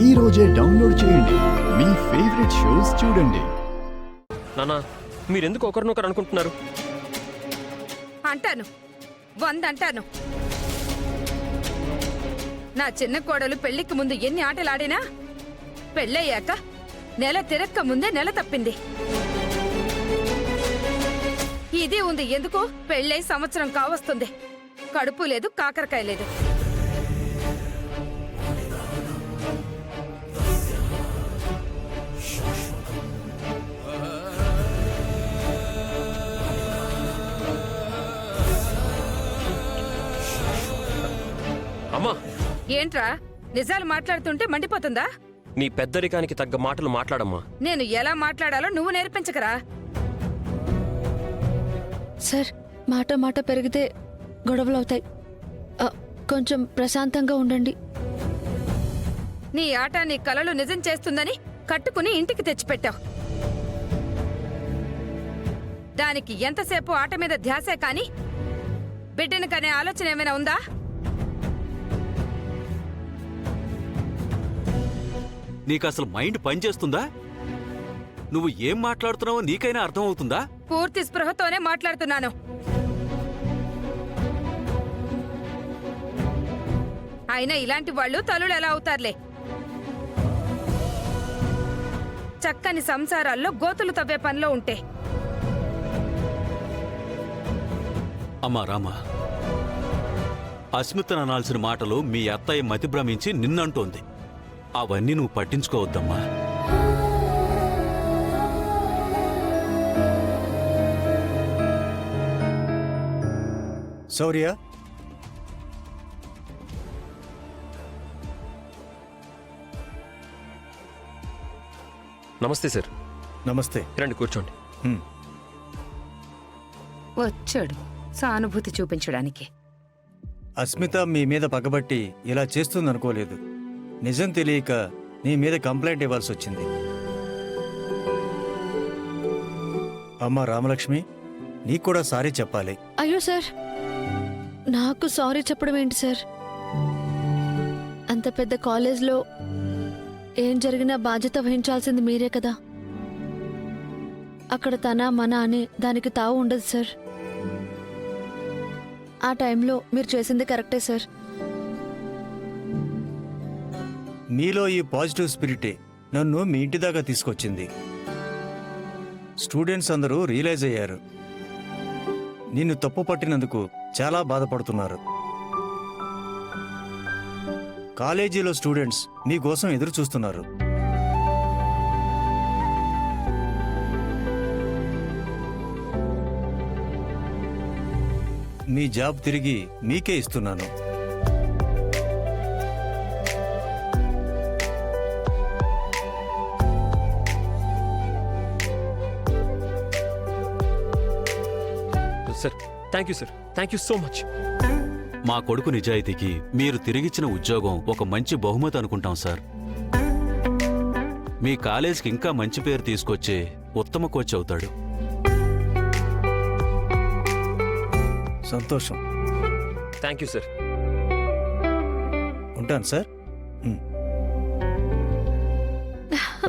ఈ రోజే డౌన్లోడ్ చేయండి. మీ ఫేవరెట్ షోస్ చూడండి. నానా, మీరెందుకు ఒకరినొకరు అనుకుంటున్నారు? అంటాను, 100 అంటాను. నా చిన్న కోడలు పెళ్లికి ముందు ఎన్ని ఆటలాడినా పెళ్ళయ్యాక నెల తిరక్క ముందే నెల తప్పింది. ఇది ఉంది ఎందుకు? పెళ్ళై సంవత్సరం కావస్తుంది, కడుపు లేదు, కాకరకాయ లేదు. అమ్మా, ఏంట్రా నిజాలు మాట్లాడుతుంటే మండిపోతుందా? నీ పెద్దరికానికి తగ్గ మాటలు మాట్లాడమ్మా. నేను ఎలా మాట్లాడాలో నువ్వు నేర్పించకరా. సార్, మాట మాట పెరిగితే గొడవలవుతాయి. కొంచెం ప్రశాంతంగా ఉండండి. నీ ఆట నీ కలలు నిజం చేస్తుందని కట్టుకుని ఇంటికి తెచ్చిపెట్టావు. దానికి ఎంతసేపు ఆట మీద ధ్యాసే కాని బిడ్డను కనే ఆలోచన ఏమైనా ఉందా? నీకు అసలు మైండ్ పనిచేస్తుందా? నువ్వు ఏం మాట్లాడుతున్నావో నీకైనా అర్థమవుతుందా? పూర్తి స్పృహతోనే మాట్లాడుతున్నాను. అయినా ఇలాంటి వాళ్ళు తల్లులు ఎలా అవుతారులే. చక్కని సంసారాల్లో గోతులు తవ్వే పనిలో ఉంటే. అమ్మా రామా, అస్మితను అనాల్సిన మాటలు మీ అత్తయ్య మతి భ్రమించి నిన్నంటోంది. అవన్నీ నువ్వు పట్టించుకోవద్దమ్మా. శౌర్య, నమస్తే సార్. నమస్తే. రండి, కూర్చోండి. వచ్చాడు సానుభూతి చూపించడానికి. అస్మిత మీ మీద పగబట్టి ఇలా చేస్తుందనుకోలేదు. నిజం తెలియక నీ మీద కంప్లైంట్ ఇవ్వాల్సి వచ్చింది. అమ్మా రామలక్ష్మి, నీకు కూడా సారీ చెప్పాలి. అయ్యో సార్, నాకు సారీ చెప్పడం ఏంటి సార్? అంత పెద్ద కాలేజ్లో ఏం జరిగినా బాధ్యత వహించాల్సింది మీరే కదా. అక్కడ తన మన అని దానికి తావు ఉండదు సార్. ఆ టైంలో మీరు చేసింది కరెక్టే సార్. మీలో ఈ పాజిటివ్ స్పిరిటే నన్ను మీ ఇంటి దాకా తీసుకొచ్చింది. స్టూడెంట్స్ అందరూ రియలైజ్ అయ్యారు. నిన్ను తప్పు పట్టినందుకు చాలా బాధపడుతున్నారు. కాలేజీలో స్టూడెంట్స్ మీకోసం ఎదురు చూస్తున్నారు. మీ జాబ్ తిరిగి మీకే ఇస్తున్నాను. Sir, thank you sir, thank you so much. మా కొడుకు నిజాయితీకి మీరు తిరిగిచ్చిన ఉద్యోగం ఒక మంచి బహుమతి అనుకుంటాం సార్. మీ కాలేజీకి ఇంకా మంచి పేరు తీసుకొచ్చే ఉత్తమ కోచ్ అవుతాడు. సంతోషం. Thank you sir. ఉంటాను sir.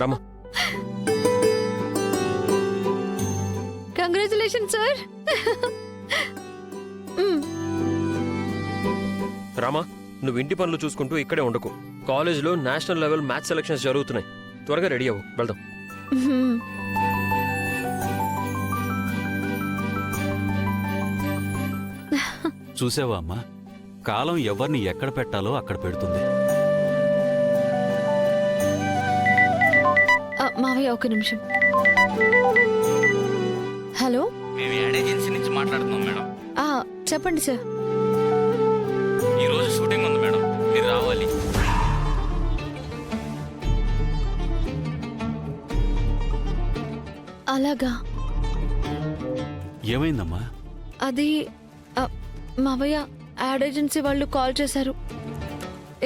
Rama, congratulation sir. Rama, నువ్వు ఇంటి పనులు చూసుకుంటూ ఇక్కడే ఉండకు. కాలేజ్లో నేషనల్ లెవెల్ మ్యాథ్స్ సెలక్షన్స్ జరుగుతున్నాయి. త్వరగా రెడీ అవ్వు, వెళ్దాం. చూసావా అమ్మా, కాలం ఎవరిని ఎక్కడ పెట్టాలో అక్కడ పెడుతుంది. మావయ్య, ఒక నిమిషం. హలో, మేము యాడ్ ఏజెన్సీ నుంచి మాట్లాడుతున్నాం మేడం. చెప్పండి సార్. ఈరోజు షూటింగ్ ఉంది మేడం, మీరు రావాలి. అలాగా? ఏమైందమ్మా? అది మావయ్య, యాడ్ ఏజెన్సీ వాళ్ళు కాల్ చేశారు.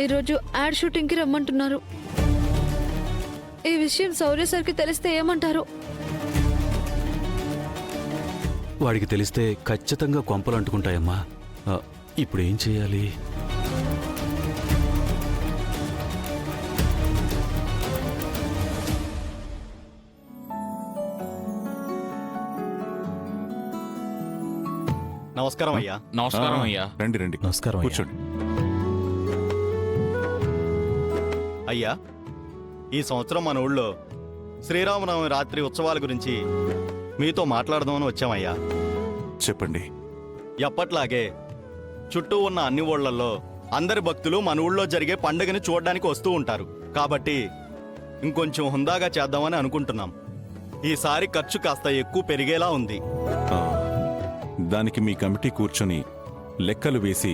ఈరోజు యాడ్ షూటింగ్కి రమ్మంటున్నారు. ఈ విషయం శౌర్య సార్కి తెలిస్తే ఏమంటారు? వాడికి తెలిస్తే ఖచ్చితంగా కొంపలు అంటుకుంటాయమ్మా. ఇప్పుడు ఏం చేయాలి? నమస్కారం అయ్యా. నమస్కారం అయ్యా. రండి రండి నమస్కారం కూర్చోండి. అయ్యా, ఈ సంవత్సరం మన ఊళ్ళో శ్రీరామనవమి రాత్రి ఉత్సవాల గురించి మీతో మాట్లాడదామని వచ్చామయ్యా. చెప్పండి. ఎప్పట్లాగే చుట్టూ ఉన్న అన్ని ఊళ్ళల్లో అందరి భక్తులు మన ఊళ్ళో జరిగే పండుగని చూడడానికి వస్తూ ఉంటారు. కాబట్టి ఇంకొంచెం హుందాగా చేద్దామని అనుకుంటున్నాం. ఈసారి ఖర్చు కాస్త ఎక్కువ పెరిగేలా ఉంది. ఆ, దానికి మీ కమిటీ కూర్చొని లెక్కలు వేసి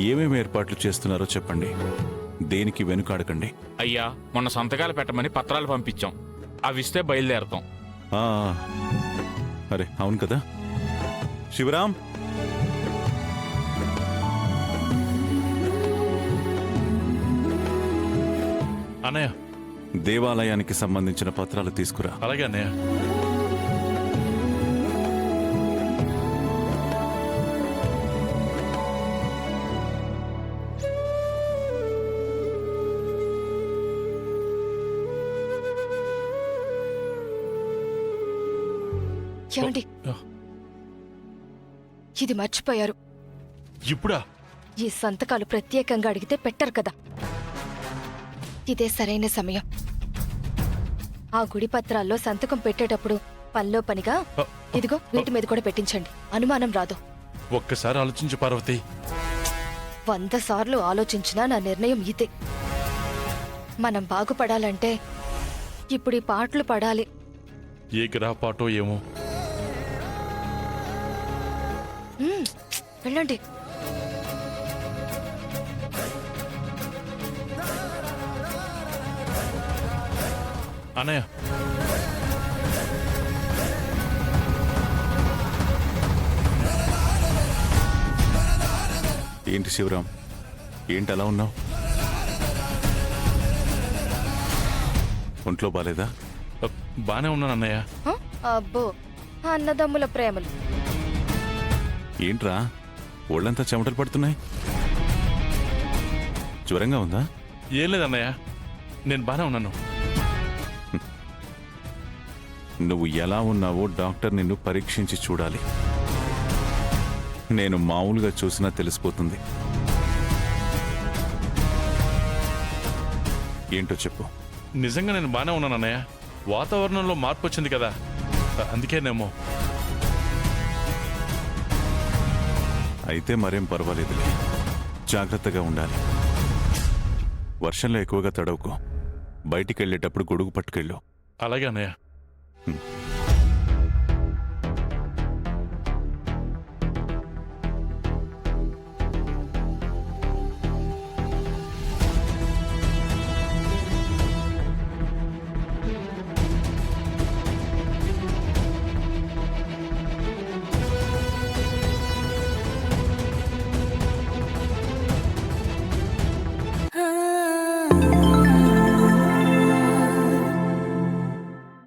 ఏమేమి ఏర్పాట్లు చేస్తున్నారో చెప్పండి. దేనికి వెనుకాడకండి. అయ్యా, మొన్న సంతకాలు పెట్టమని పత్రాలు పంపించాం. అవి ఇస్తే బయలుదేరతాం. ఆ, అరే అవును కదా. శివరాం, అన్నయ్య. దేవాలయానికి సంబంధించిన పత్రాలు తీసుకురా. అలాగే అన్నయ్య. ఏమండి, ఇది మర్చిపోయారు. ఇప్పుడా? ఈ సంతకాలు ప్రత్యేకంగా అడిగితే పెట్టరు కదా. ఇదే సరైన సమయం. ఆ గుడి పత్రాల్లో సంతకం పెట్టేటప్పుడు పనిలో పనిగా ఇదిగో వీటి మీద కూడా పెట్టించండి. అనుమానం రాదు. ఒక్కసారి ఆలోచించు పార్వతి. 100 సార్లు ఆలోచించినా నా నిర్ణయం ఇదే. మనం బాగుపడాలంటే ఇప్పుడు ఈ పాటలు పడాలి. ఏ గ్రహ పాటో ఏమో. వెళ్ళండి. అన్నయ్య, ఏంటి శివరాం, ఏంటి అలా ఉన్నావు? ఒంట్లో బాలేదా? బానే ఉన్నాను అన్నయ్య. అబ్బో, అన్నదమ్ముల ప్రేమలు. ఏంట్రా ఒళ్ళంతా చెమటలు పడుతున్నాయి? జ్వరంగా ఉందా? ఏం లేదన్నయ్య, నేను బానే ఉన్నాను. నువ్వు ఎలా ఉన్నావో డాక్టర్ నిన్ను పరీక్షించి చూడాలి. నేను మామూలుగా చూసినా తెలిసిపోతుంది. ఏంటో చెప్పు. నిజంగా నేను బానే ఉన్నాను అన్నయ్య. వాతావరణంలో మార్పు వచ్చింది కదా, అందుకేనేమో. అయితే మరేం పర్వాలేదులే. జాగ్రత్తగా ఉండాలి. వర్షంలో ఎక్కువగా తడవకు. బయటికి వెళ్ళేటప్పుడు గొడుగు పట్టుకెళ్ళు. అలాగే అన్నయ్య. హ్మ్.